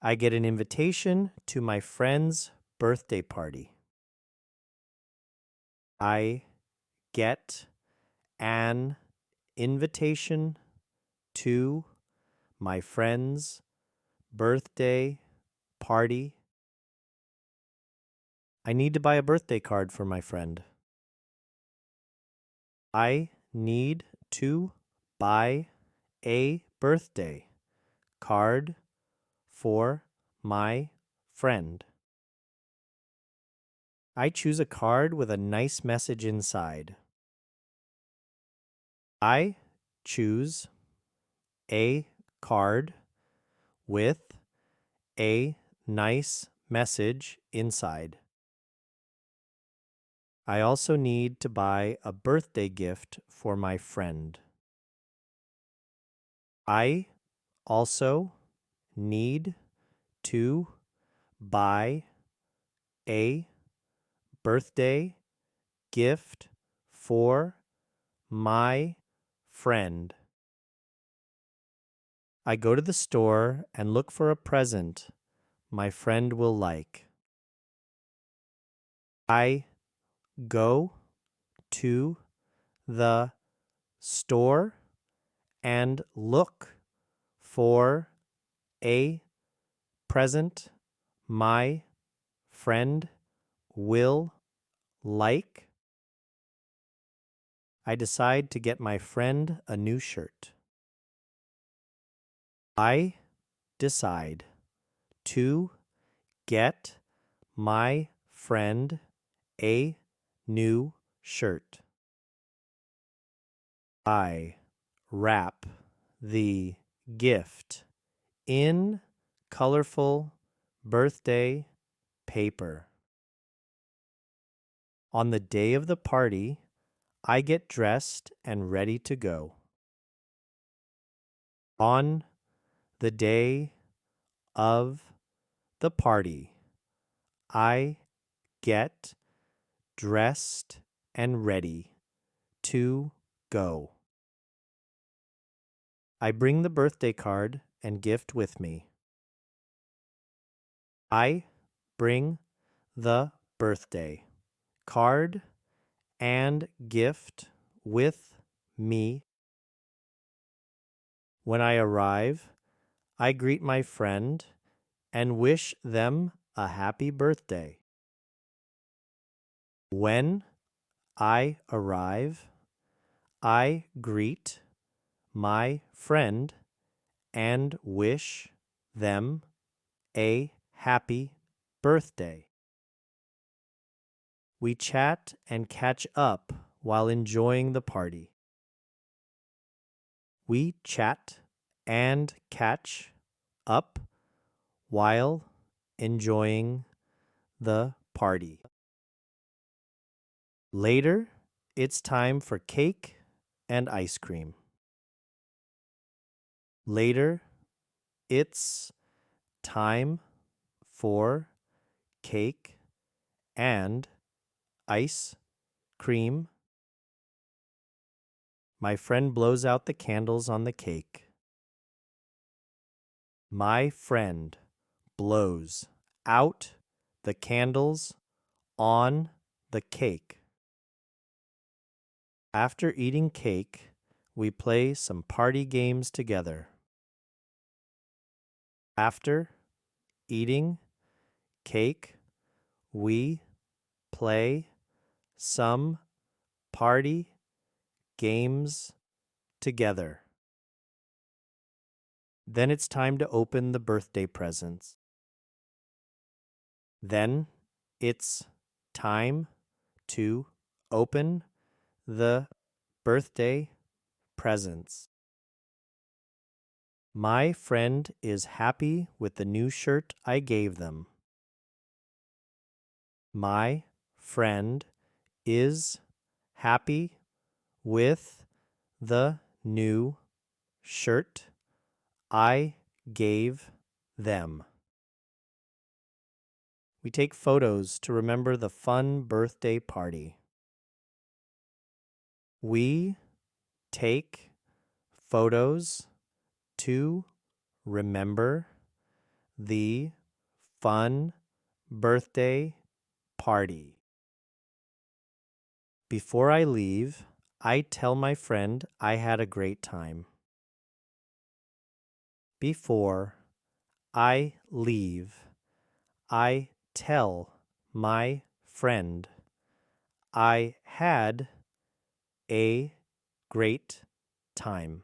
I get an invitation to my friend's birthday party. I get an invitation to my friend's birthday party. I need to buy a birthday card for my friend. I need to buy a birthday card for my friend. I choose a card with a nice message inside. I choose a card with a nice message inside. I also need to buy a birthday gift for my friend. I also need to buy a birthday gift for my friend. I go to the store and look for a present my friend will like. I go to the store and look for a present my friend will like. I decide to get my friend a new shirt. I decide to get my friend a new shirt. I wrap the gift in colorful birthday paper. On the day of the party, I get dressed and ready to go. On the day of the party, I get dressed and ready to go. I bring the birthday card and gift with me. I bring the birthday card and gift with me. When I arrive, I greet my friend and wish them a happy birthday. When I arrive, I greet my friend and wish them a happy birthday. We chat and catch up while enjoying the party. We chat and catch up while enjoying the party. Later, it's time for cake and ice cream. Later, it's time for cake and ice cream. My friend blows out the candles on the cake. My friend blows out the candles on the cake. After eating cake, we play some party games together. After eating cake, we play some party games together. Then it's time to open the birthday presents. Then it's time to open the birthday presents. My friend is happy with the new shirt I gave them. My friend is happy with the new shirt I gave them. We take photos to remember the fun birthday party. We take photos to remember the fun birthday party. Before I leave, I tell my friend I had a great time. Before I leave, I tell my friend I had a great time.